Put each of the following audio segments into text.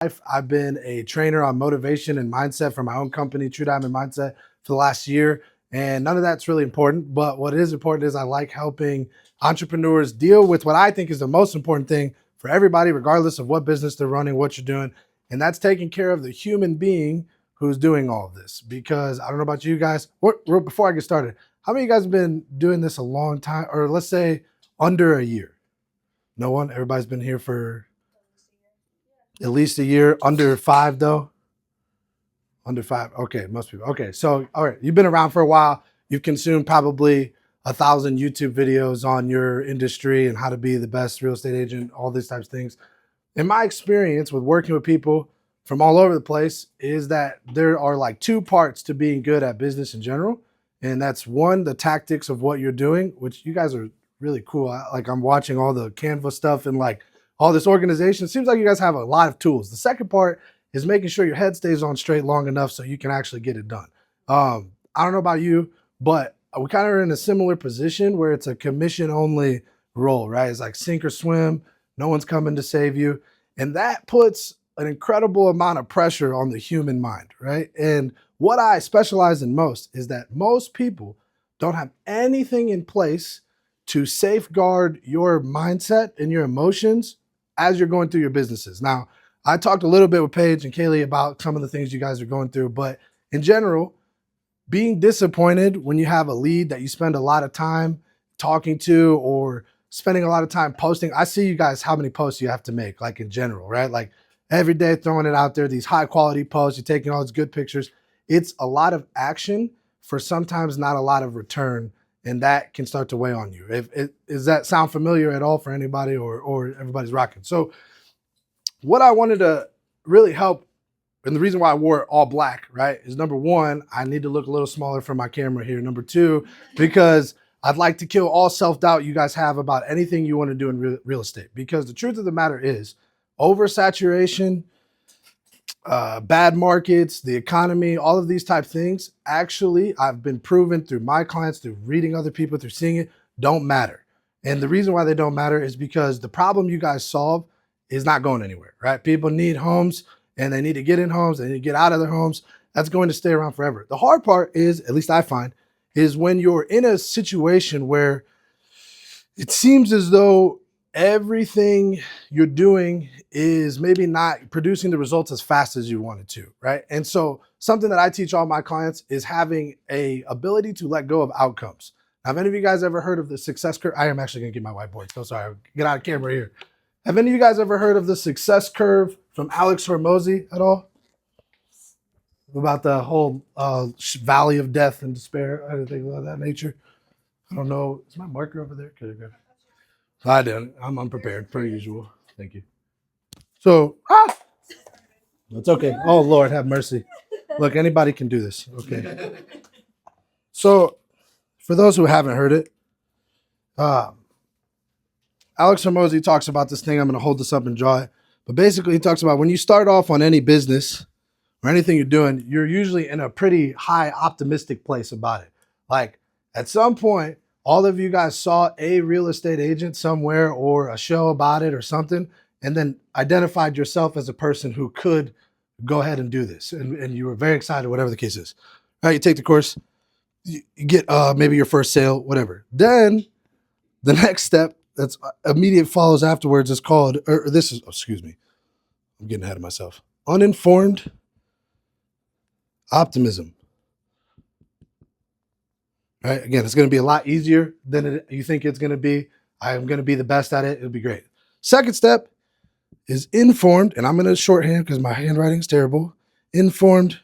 I've been a trainer on motivation and mindset for my own company, True Diamond Mindset, for the last year. And none of that's really important. But what is important is I like helping entrepreneurs deal with what I think is the most important thing for everybody, regardless of what business they're running, what you're doing. And that's taking care of the human being who's doing all of this. Because I don't know about you guys, before I get started, how many of you guys have been doing this a long time, or let's say under a year? No one? Everybody's been here for at least a year. Under 5 though? Under 5. Okay, most people. Okay, so all right, you've been around for a while. You've consumed probably 1,000 YouTube videos on your industry and how to be the best real estate agent, all these types of things. In my experience with working with people from all over the place is that there are like two parts to being good at business in general. And that's one, the tactics of what you're doing, which you guys are really cool. Like I'm watching all the Canva stuff and like all this organization. It seems like you guys have a lot of tools. The second part is making sure your head stays on straight long enough so you can actually get it done. I don't know about you, but we kind of are in a similar position where it's a commission only role, right? It's like sink or swim. No one's coming to save you. And that puts an incredible amount of pressure on the human mind, right? And what I specialize in most is that most people don't have anything in place to safeguard your mindset and your emotions as you're going through your businesses. Now, I talked a little bit with Paige and Kaylee about some of the things you guys are going through, but in general, being disappointed when you have a lead that you spend a lot of time talking to or spending a lot of time posting. I see you guys how many posts you have to make, like in general, right? Like every day throwing it out there, these high quality posts, you're taking all these good pictures. It's a lot of action for sometimes not a lot of return, and that can start to weigh on you. Does that sound familiar at all for anybody, or everybody's rocking? So what I wanted to really help, and the reason why I wore all black, right, is number one, I need to look a little smaller for my camera here. Number two, because I'd like to kill all self-doubt you guys have about anything you want to do in real estate. Because the truth of the matter is oversaturation, bad markets, the economy, all of these type things, actually, I've been proven through my clients, through reading other people, through seeing it, don't matter. And the reason why they don't matter is because the problem you guys solve is not going anywhere, right? People need homes and they need to get in homes, they need to get out of their homes. That's going to stay around forever. The hard part is, at least I find, is when you're in a situation where it seems as though everything you're doing is maybe not producing the results as fast as you wanted to, right? And so something that I teach all my clients is having a ability to let go of outcomes. Now, have any of you guys ever heard of the success curve? I am actually gonna get my whiteboard, so sorry, I'll get out of camera here. Have any of you guys ever heard of the success curve from Alex Hormozy at all? About the whole valley of death and despair, anything of that nature? I don't know. Is my marker over there? Could I grab it? I didn't. I'm unprepared, per usual. Thank you. So, it's okay. Oh, Lord, have mercy. Look, anybody can do this. Okay. So, for those who haven't heard it, Alex Hormozy talks about this thing. I'm going to hold this up and draw it. But basically, he talks about when you start off on any business or anything you're doing, you're usually in a pretty high optimistic place about it. Like at some point, all of you guys saw a real estate agent somewhere or a show about it or something, and then identified yourself as a person who could go ahead and do this. And you were very excited, whatever the case is. All right, you take the course, you get maybe your first sale, whatever. Then the next step that's immediate follows afterwards is called, excuse me, I'm getting ahead of myself. Uninformed optimism. Right? Again, it's going to be a lot easier than you think it's going to be. I'm going to be the best at it. It'll be great. Second step is informed, and I'm going to shorthand because my handwriting is terrible. Informed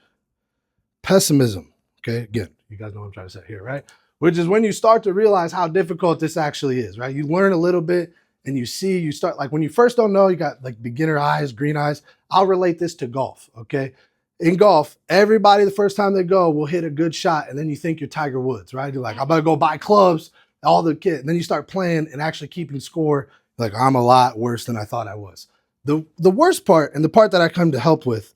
pessimism. Okay, again, you guys know what I'm trying to say here, right? Which is when you start to realize how difficult this actually is, right? You learn a little bit and you start, like when you first don't know, you got like beginner eyes, green eyes. I'll relate this to golf, okay? In golf, everybody the first time they go will hit a good shot, and then you think you're Tiger Woods, right? You're like, I'm gonna go buy clubs, all the kids. And then you start playing and actually keeping score. Like, I'm a lot worse than I thought I was. The worst part, and the part that I come to help with,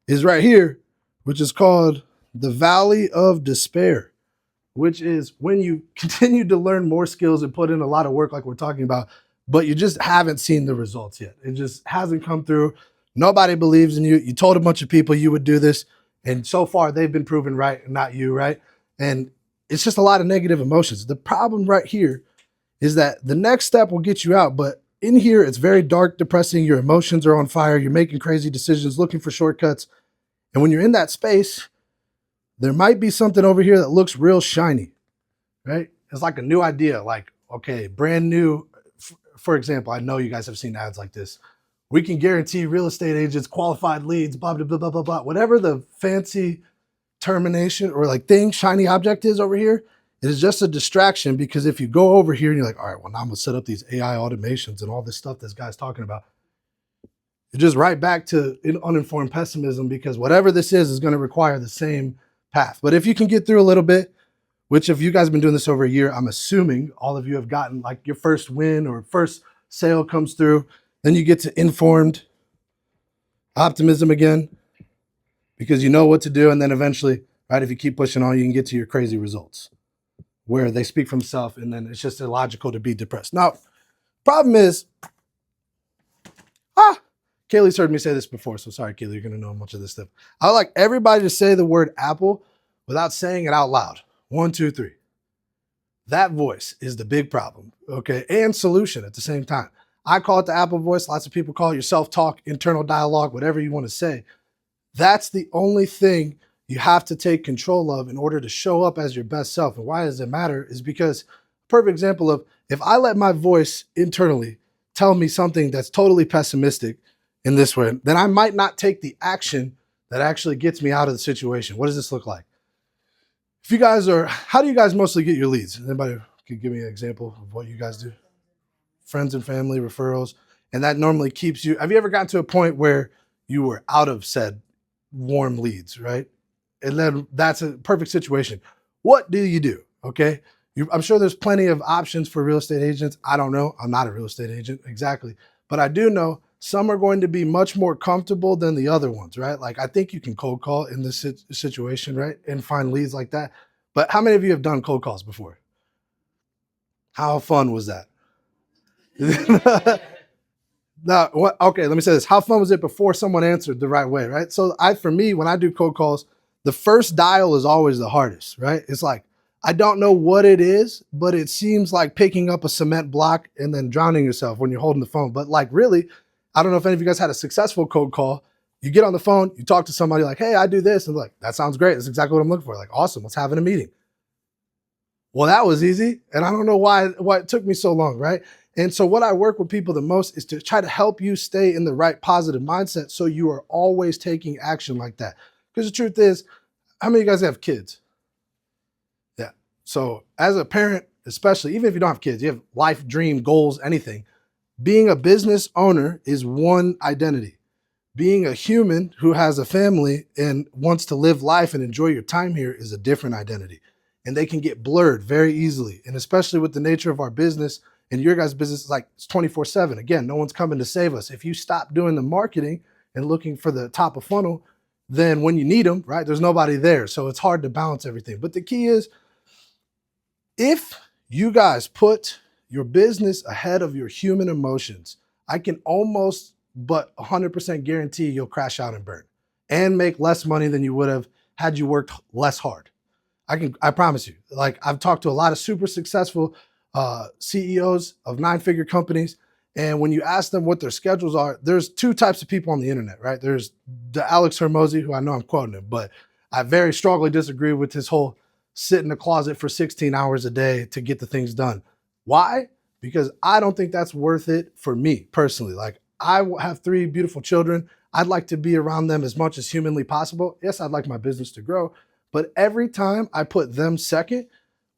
is right here, which is called the Valley of Despair, which is when you continue to learn more skills and put in a lot of work like we're talking about, but you just haven't seen the results yet. It just hasn't come through. Nobody believes in you. You told a bunch of people you would do this, and so far they've been proven right and not you, right? And it's just a lot of negative emotions. The problem right here is that the next step will get you out, but in here it's very dark, depressing. Your emotions are on fire. You're making crazy decisions, looking for shortcuts. And when you're in that space, there might be something over here that looks real shiny, right? It's like a new idea, like, okay, brand new. For example, I know you guys have seen ads like this. We can guarantee real estate agents qualified leads, blah, blah, blah, blah, blah, blah. Whatever the fancy termination or like thing, shiny object is over here, it is just a distraction, because if you go over here and you're like, all right, well, now I'm gonna set up these AI automations and all this stuff this guy's talking about, you're just right back to uninformed pessimism, because whatever this is going to require the same path. But if you can get through a little bit, which if you guys have been doing this over a year, I'm assuming all of you have gotten like your first win or first sale comes through, then you get to informed optimism again, because you know what to do. And then eventually, right, if you keep pushing on, you can get to your crazy results where they speak for themselves, and then it's just illogical to be depressed. Now, problem is, Kaylee's heard me say this before, so sorry, Kaylee, you're going to know much of this stuff. I like everybody to say the word apple without saying it out loud. 1, 2, 3. That voice is the big problem, okay? And solution at the same time. I call it the Apple voice. Lots of people call it your self-talk, internal dialogue, whatever you want to say. That's the only thing you have to take control of in order to show up as your best self. And why does it matter is because, perfect example of, if I let my voice internally tell me something that's totally pessimistic in this way, then I might not take the action that actually gets me out of the situation. What does this look like? If you guys are, how do you guys mostly get your leads? Anybody can give me an example of what you guys do? Friends and family, referrals. And that normally keeps you, have you ever gotten to a point where you were out of said warm leads, right? And then that's a perfect situation. What do you do? Okay. I'm sure there's plenty of options for real estate agents. I don't know. I'm not a real estate agent exactly, but I do know some are going to be much more comfortable than the other ones, right? Like, I think you can cold call in this situation, right? And find leads like that. But how many of you have done cold calls before? How fun was that? Now, what? Okay, let me say this. How fun was it before someone answered the right way, right? So for me, when I do cold calls, the first dial is always the hardest, right? It's like, I don't know what it is, but it seems like picking up a cement block and then drowning yourself when you're holding the phone. But like, really, I don't know if any of you guys had a successful cold call. You get on the phone, you talk to somebody like, hey, I do this. And they're like, that sounds great. That's exactly what I'm looking for. Like, awesome, let's have a meeting. Well, that was easy. And I don't know why it took me so long, right? And so what I work with people the most is to try to help you stay in the right positive mindset so you are always taking action like that. Because the truth is, how many of you guys have kids? Yeah. So as a parent, especially, even if you don't have kids, you have life, dream, goals, anything. Being a business owner is one identity. Being a human who has a family and wants to live life and enjoy your time here is a different identity. And they can get blurred very easily. And especially with the nature of our business, and your guys' business is like it's 24/7. Again, no one's coming to save us. If you stop doing the marketing and looking for the top of funnel, then when you need them, right, there's nobody there. So it's hard to balance everything. But the key is, if you guys put your business ahead of your human emotions, I can almost but 100% guarantee you'll crash out and burn and make less money than you would have had you worked less hard. I promise you. Like, I've talked to a lot of super successful CEOs of 9-figure companies. And when you ask them what their schedules are, there's two types of people on the internet, right? There's the Alex Hormozi, who I know I'm quoting him, but I very strongly disagree with his whole sit in the closet for 16 hours a day to get the things done. Why? Because I don't think that's worth it for me personally. Like, I have 3 beautiful children. I'd like to be around them as much as humanly possible. Yes, I'd like my business to grow, but every time I put them second,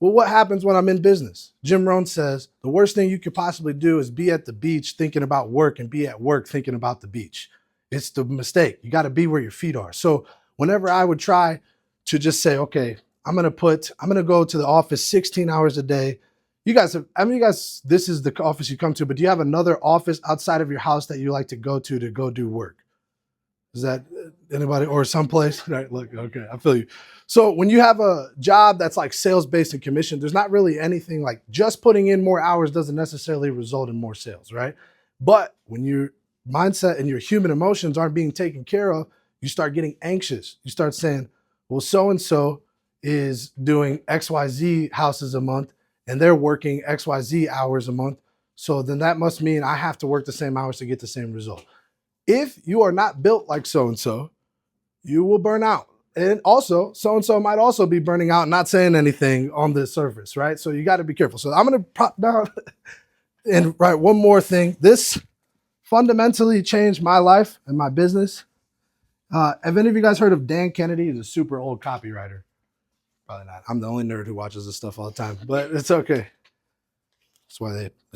well, what happens when I'm in business? Jim Rohn says, the worst thing you could possibly do is be at the beach thinking about work and be at work thinking about the beach. It's the mistake. You got to be where your feet are. So whenever I would try to just say, okay, I'm going to go to the office 16 hours a day. You guys have, I mean, you guys, this is the office you come to, but do you have another office outside of your house that you like to go do work? Is that anybody or someplace? Right, look, okay, I feel you. So when you have a job that's like sales-based and commission, there's not really anything like just putting in more hours doesn't necessarily result in more sales, right? But when you're mindset and your human emotions aren't being taken care of, you start getting anxious. You start saying, well, so-and-so is doing XYZ houses a month and they're working XYZ hours a month. So then that must mean I have to work the same hours to get the same result. If you are not built like so-and-so, you will burn out. And also, so-and-so might also be burning out, not saying anything on the surface, right? So you got to be careful. So I'm going to pop down and write one more thing. This fundamentally changed my life and my business. Have any of you guys heard of Dan Kennedy? He's a super old copywriter. Probably not. I'm the only nerd who watches this stuff all the time, but it's okay. That's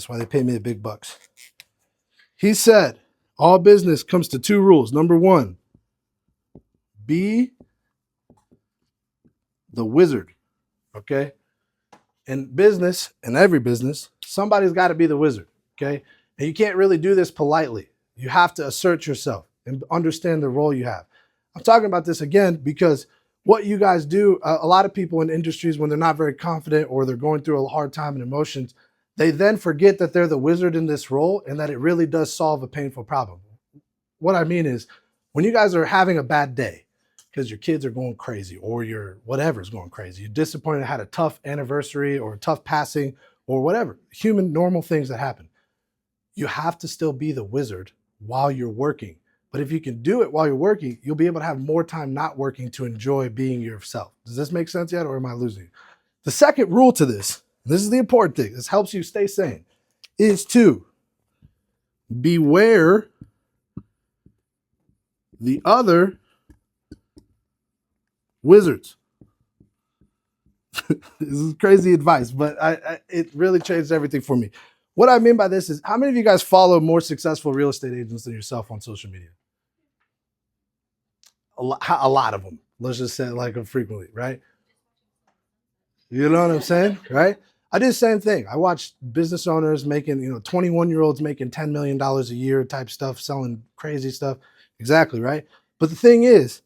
why they pay me the big bucks. He said, all business comes to two rules. Number one, be the wizard, okay? In business, in every business, somebody's got to be the wizard, okay? And you can't really do this politely. You have to assert yourself and understand the role you have. I'm talking about this again because what you guys do, a lot of people in industries, when they're not very confident or they're going through a hard time in emotions, they then forget that they're the wizard in this role and that it really does solve a painful problem. What I mean is, when you guys are having a bad day, because your kids are going crazy or your whatever's going crazy, you're disappointed, had a tough anniversary or a tough passing or whatever, human normal things that happen. You have to still be the wizard while you're working. But if you can do it while you're working, you'll be able to have more time not working to enjoy being yourself. Does this make sense yet, or am I losing you? The second rule to this is the important thing, this helps you stay sane, is to beware the other wizards. This is crazy advice, but it really changed everything for me. What I mean by this is, how many of you guys follow more successful real estate agents than yourself on social media? A lot of them. Let's just say it like them frequently, right? You know what I'm saying, right? I did the same thing. I watched business owners making, 21-year-olds making $10 million a year type stuff, selling crazy stuff. Exactly, right? But the thing is,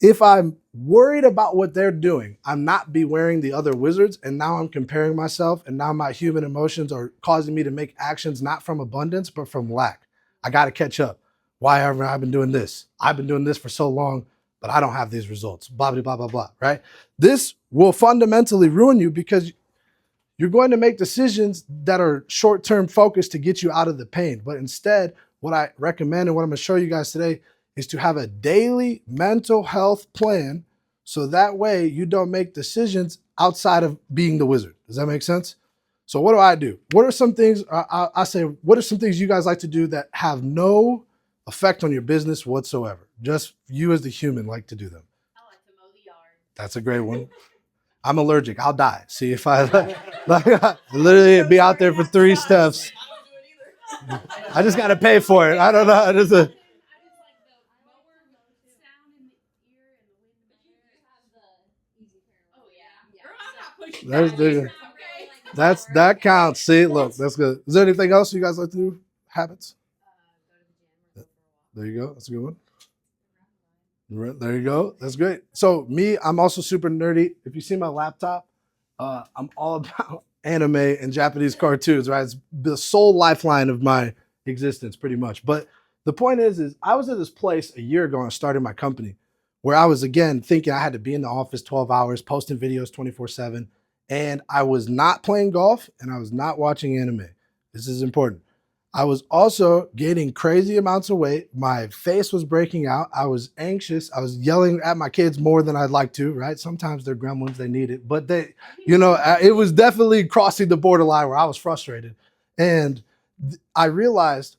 if I'm worried about what they're doing, I'm not bewaring the other wizards, and now I'm comparing myself, and now my human emotions are causing me to make actions not from abundance, but from lack. I got to catch up. Why haven't I been doing this? I've been doing this for so long, but I don't have these results. Blah, blah, blah, blah, blah, right? This will fundamentally ruin you because you're going to make decisions that are short-term focused to get you out of the pain. But instead, what I recommend and what I'm going to show you guys today is to have a daily mental health plan so that way you don't make decisions outside of being the wizard. Does that make sense? So what do I do? What are some things, what are some things you guys like to do that have no effect on your business whatsoever? Just you as the human like to do them. I like to mow the yard. That's a great one. I'm allergic. I'll die. See if I literally be out there for 3 steps. I don't do it either. I just got to pay for it. I don't know. I just like the mower sound in the ear and the wind in my hair. Have the easy pair. Oh yeah. Girl, I'm not pushing That's that counts. See, look, that's good. Is there anything else you guys like to do? Habits? Go to the gym. There you go. That's a good one. There you go. That's great. So me, I'm also super nerdy. If you see my laptop, I'm all about anime and Japanese cartoons, right? It's the sole lifeline of my existence pretty much. But the point is I was at this place a year ago and started my company where I was, again, thinking I had to be in the office 12 hours, posting videos 24/7. And I was not playing golf and I was not watching anime. This is important. I was also gaining crazy amounts of weight. My face was breaking out. I was anxious. I was yelling at my kids more than I'd like to, right? Sometimes they're gremlins, they need it. But it was definitely crossing the borderline where I was frustrated. And I realized,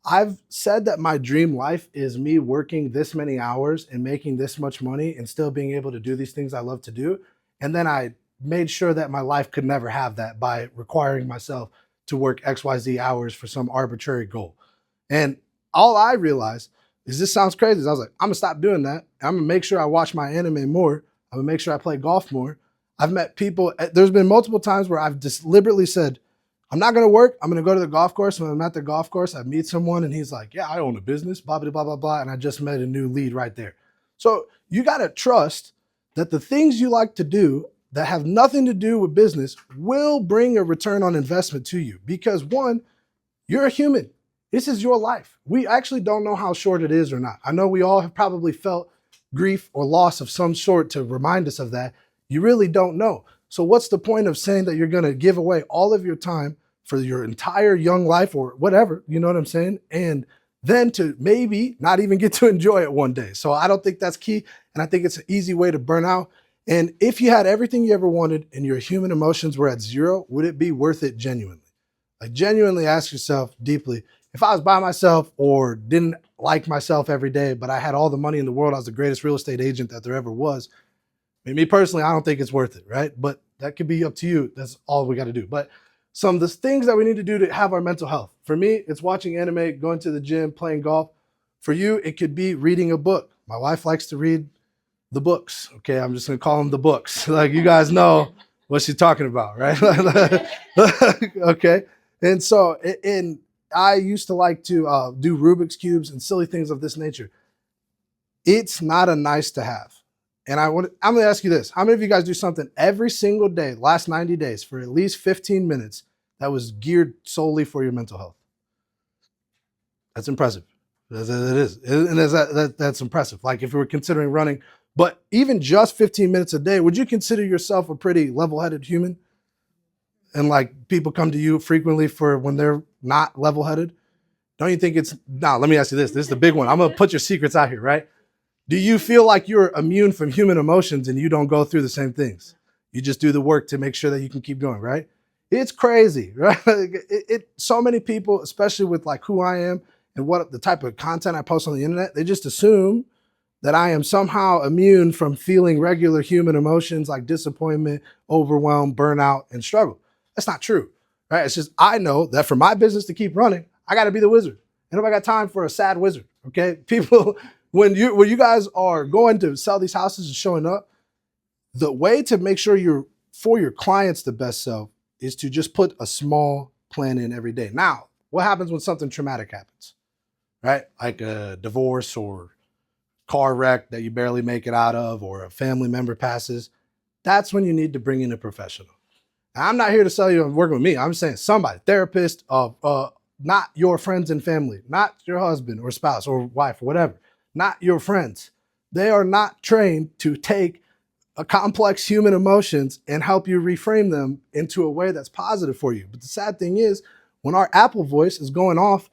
I've said that my dream life is me working this many hours and making this much money and still being able to do these things I love to do. And then I made sure that my life could never have that by requiring myself to work XYZ hours for some arbitrary goal. And all I realized is, this sounds crazy. I was like, I'm gonna stop doing that. I'm gonna make sure I watch my anime more. I'm gonna make sure I play golf more. I've met people, there's been multiple times where I've deliberately said, I'm not gonna work. I'm gonna go to the golf course. When I'm at the golf course, I meet someone and he's like, yeah, I own a business, blah, blah, blah, blah, blah. And I just met a new lead right there. So you gotta trust that the things you like to do that have nothing to do with business will bring a return on investment to you. Because one, you're a human. This is your life. We actually don't know how short it is or not. I know we all have probably felt grief or loss of some sort to remind us of that. You really don't know. So what's the point of saying that you're going to give away all of your time for your entire young life or whatever, you know what I'm saying? And then to maybe not even get to enjoy it one day. So I don't think that's key. And I think it's an easy way to burn out. And if you had everything you ever wanted and your human emotions were at zero, would it be worth it genuinely? Like genuinely ask yourself deeply, if I was by myself or didn't like myself every day, but I had all the money in the world, I was the greatest real estate agent that there ever was. I mean, me personally, I don't think it's worth it, right? But that could be up to you. That's all we got to do. But some of the things that we need to do to have our mental health. For me, it's watching anime, going to the gym, playing golf. For you, it could be reading a book. My wife likes to read the books. Okay, I'm just gonna call them the books. Like you guys know what she's talking about, right? Okay, and so and I used to like to do Rubik's cubes and silly things of this nature. It's not a nice to have. And I'm gonna ask you this: how many of you guys do something every single day, last 90 days, for at least 15 minutes that was geared solely for your mental health? That's impressive. It is, and that's impressive. Like if we were considering running. But even just 15 minutes a day, would you consider yourself a pretty level-headed human? And like people come to you frequently for when they're not level-headed? Don't you think it's, now let me ask you this. This is the big one. I'm gonna put your secrets out here, right? Do you feel like you're immune from human emotions and you don't go through the same things? You just do the work to make sure that you can keep going, right? It's crazy, right? So many people, especially with like who I am and what the type of content I post on the internet, they just assume that I am somehow immune from feeling regular human emotions like disappointment, overwhelm, burnout, and struggle. That's not true, right? It's just I know that for my business to keep running, I got to be the wizard. And if I got time for a sad wizard, okay? People, when you guys are going to sell these houses and showing up, the way to make sure you're for your clients the best self is to just put a small plan in every day. Now, what happens when something traumatic happens, right? Like a divorce or car wreck that you barely make it out of, or a family member passes, that's when you need to bring in a professional. Now, I'm not here to sell you on working with me. I'm saying somebody, therapist, not your friends and family, not your husband or spouse or wife or whatever, not your friends. They are not trained to take a complex human emotions and help you reframe them into a way that's positive for you. But the sad thing is, when our Apple voice is going off,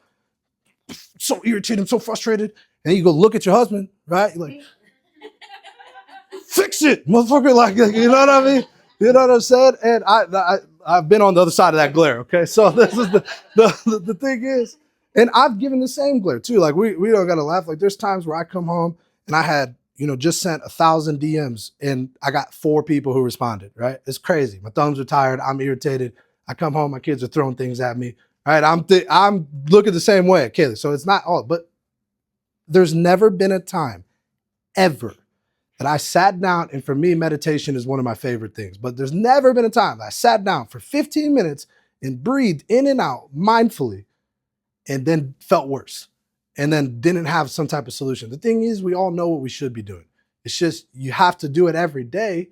so irritated, I'm so frustrated, and you go look at your husband, right? You're like, fix it, motherfucker. Like, you know what I mean? You know what I'm saying? And I've been on the other side of that glare. Okay, so this is the thing is, and I've given the same glare too. Like we don't gotta laugh. Like there's times where I come home and I had just sent 1,000 DMs and I got 4 people who responded. Right? It's crazy. My thumbs are tired. I'm irritated. I come home, my kids are throwing things at me. Right? I'm looking the same way, Kaylee. So it's not all, but there's never been a time ever that I sat down, and for me, meditation is one of my favorite things, but there's never been a time that I sat down for 15 minutes and breathed in and out mindfully and then felt worse and then didn't have some type of solution. The thing is, we all know what we should be doing. It's just you have to do it every day.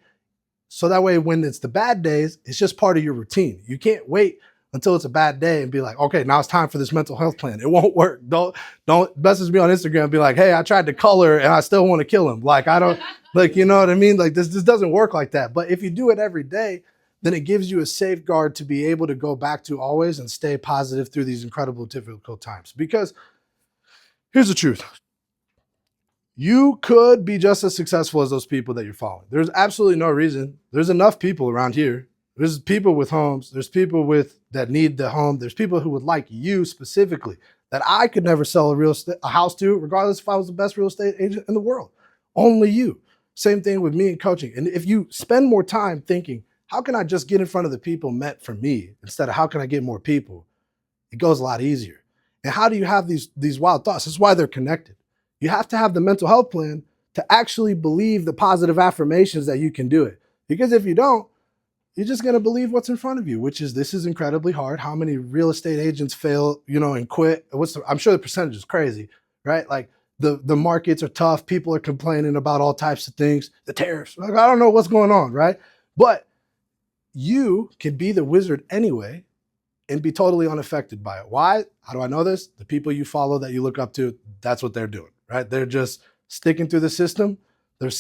So that way, when it's the bad days, it's just part of your routine. You can't wait until it's a bad day and be like, okay, now it's time for this mental health plan. It won't work. Don't message me on Instagram and be like, hey, I tried to color and I still want to kill him. Like, I don't, like, you know what I mean? Like this doesn't work like that. But if you do it every day, then it gives you a safeguard to be able to go back to always and stay positive through these incredible, difficult times. Because here's the truth. You could be just as successful as those people that you're following. There's absolutely no reason. There's enough people around here. There's people with homes. There's people that need the home. There's people who would like you specifically that I could never sell a house to, regardless if I was the best real estate agent in the world. Only you. Same thing with me and coaching. And if you spend more time thinking, how can I just get in front of the people meant for me instead of how can I get more people? It goes a lot easier. And how do you have these wild thoughts? This is why they're connected. You have to have the mental health plan to actually believe the positive affirmations that you can do it. Because if you don't, you're just going to believe what's in front of you, which is this is incredibly hard. How many real estate agents fail, and quit? I'm sure the percentage is crazy, right? Like the markets are tough. People are complaining about all types of things. The tariffs, like, I don't know what's going on, right? But you can be the wizard anyway and be totally unaffected by it. Why? How do I know this? The people you follow that you look up to, that's what they're doing, right? They're just sticking through the system. They're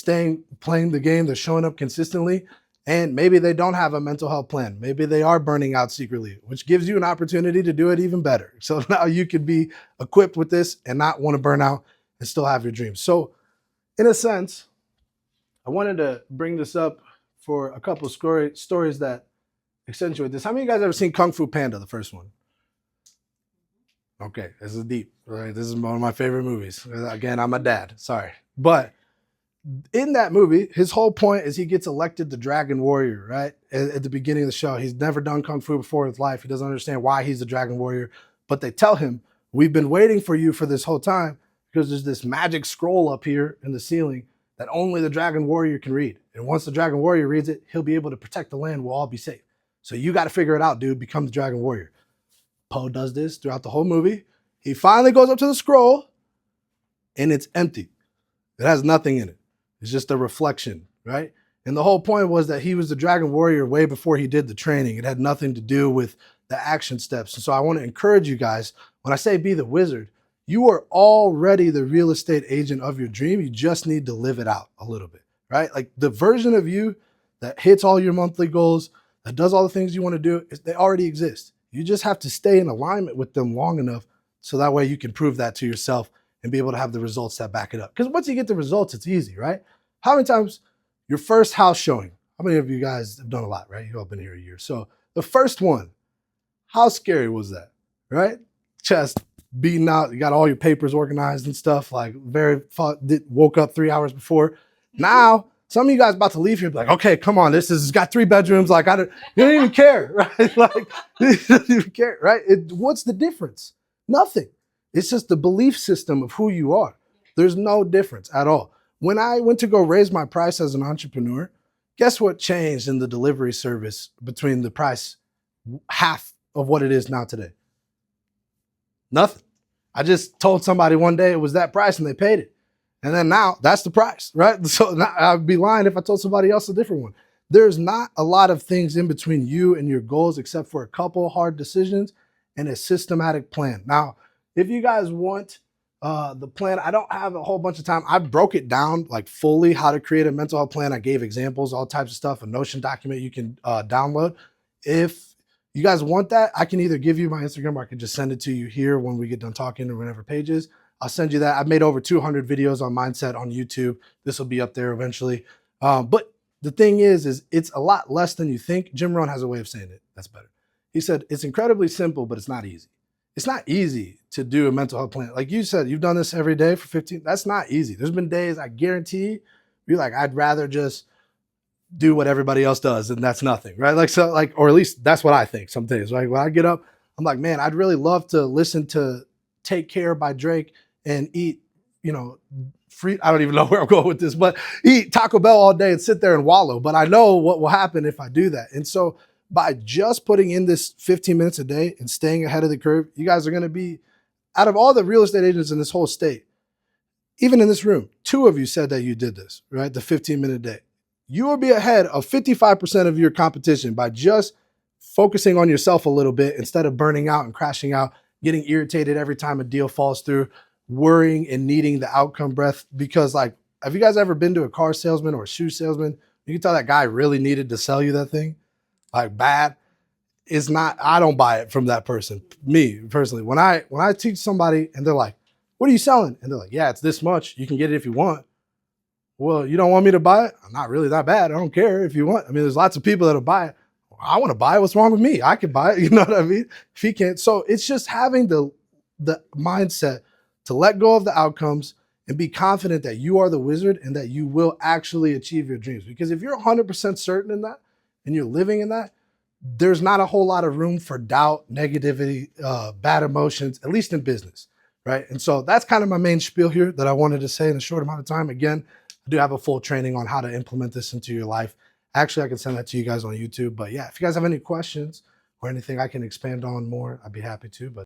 playing the game. They're showing up consistently. And maybe they don't have a mental health plan. Maybe they are burning out secretly, which gives you an opportunity to do it even better. So now you could be equipped with this and not want to burn out and still have your dreams. So in a sense, I wanted to bring this up for a couple of stories that accentuate this. How many of you guys ever seen Kung Fu Panda, the first one? Okay, this is deep, right? This is one of my favorite movies. Again, I'm a dad, sorry. But in that movie, his whole point is he gets elected the Dragon Warrior, right? At the beginning of the show. He's never done Kung Fu before in his life. He doesn't understand why he's the Dragon Warrior. But they tell him, we've been waiting for you for this whole time because there's this magic scroll up here in the ceiling that only the Dragon Warrior can read. And once the Dragon Warrior reads it, he'll be able to protect the land. We'll all be safe. So you got to figure it out, dude. Become the Dragon Warrior. Po does this throughout the whole movie. He finally goes up to the scroll and it's empty. It has nothing in it. It's just a reflection, right? And the whole point was that he was the Dragon Warrior way before he did the training. It had nothing to do with the action steps. And so I want to encourage you guys, when I say be the wizard, you are already the real estate agent of your dream. You just need to live it out a little bit, right? Like the version of you that hits all your monthly goals, that does all the things you want to do, they already exist. You just have to stay in alignment with them long enough so that way you can prove that to yourself and be able to have the results that back it up. Because once you get the results, it's easy, right? How many times your first house showing, how many of you guys have done a lot, right? You've all been here a year. So the first one, how scary was that, right? Just beating out, you got all your papers organized and stuff, like woke up 3 hours before. Now, some of you guys about to leave here, be like, okay, come on, this has got 3 bedrooms. Like, you don't even care, right? Like, you don't even care, right? What's the difference? Nothing. It's just the belief system of who you are. There's no difference at all. When I went to go raise my price as an entrepreneur, guess what changed in the delivery service between the price half of what it is now today? Nothing. I just told somebody one day it was that price and they paid it. And then now that's the price, right? So now, I'd be lying if I told somebody else a different one. There's not a lot of things in between you and your goals except for a couple hard decisions and a systematic plan. Now, if you guys want the plan, I don't have a whole bunch of time. I broke it down like fully how to create a mental health plan. I gave examples, all types of stuff, a Notion document you can download. If you guys want that, I can either give you my Instagram or I can just send it to you here when we get done talking or whatever pages. I'll send you that. I've made over 200 videos on mindset on YouTube. This will be up there eventually. But the thing is it's a lot less than you think. Jim Rohn has a way of saying it. That's better. He said, it's incredibly simple, but it's not easy. It's not easy to do a mental health plan. Like you said, you've done this every day for 15. That's not easy. There's been days, I guarantee you're like, I'd rather just do what everybody else does and that's nothing, right? Like, so like, or at least that's what I think some days, right? When I get up, I'm like, man, I'd really love to listen to Take Care by Drake and eat, free, I don't even know where I'm going with this, but eat Taco Bell all day and sit there and wallow. But I know what will happen if I do that. And so by just putting in this 15 minutes a day and staying ahead of the curve, you guys are going to be, out of all the real estate agents in this whole state, even in this room, 2 of you said that you did this, right? The 15-minute day. You will be ahead of 55% of your competition by just focusing on yourself a little bit instead of burning out and crashing out, getting irritated every time a deal falls through, worrying and needing the outcome breath. Because like, have you guys ever been to a car salesman or a shoe salesman? You can tell that guy really needed to sell you that thing. Like bad. It's not, I don't buy it from that person. Me personally, when I teach somebody and they're like, what are you selling? And they're like, yeah, it's this much. You can get it if you want. Well, you don't want me to buy it? I'm not really that bad. I don't care if you want. I mean, there's lots of people that'll buy it. I want to buy it. What's wrong with me? I can buy it. You know what I mean? If he can't. So it's just having the mindset to let go of the outcomes and be confident that you are the wizard and that you will actually achieve your dreams. Because if you're 100% certain in that and you're living in that, there's not a whole lot of room for doubt, negativity, bad emotions, at least in business, right? And so that's kind of my main spiel here that I wanted to say in a short amount of time. Again, I do have a full training on how to implement this into your life. Actually, I can send that to you guys on YouTube. But yeah, if you guys have any questions or anything I can expand on more, I'd be happy to. But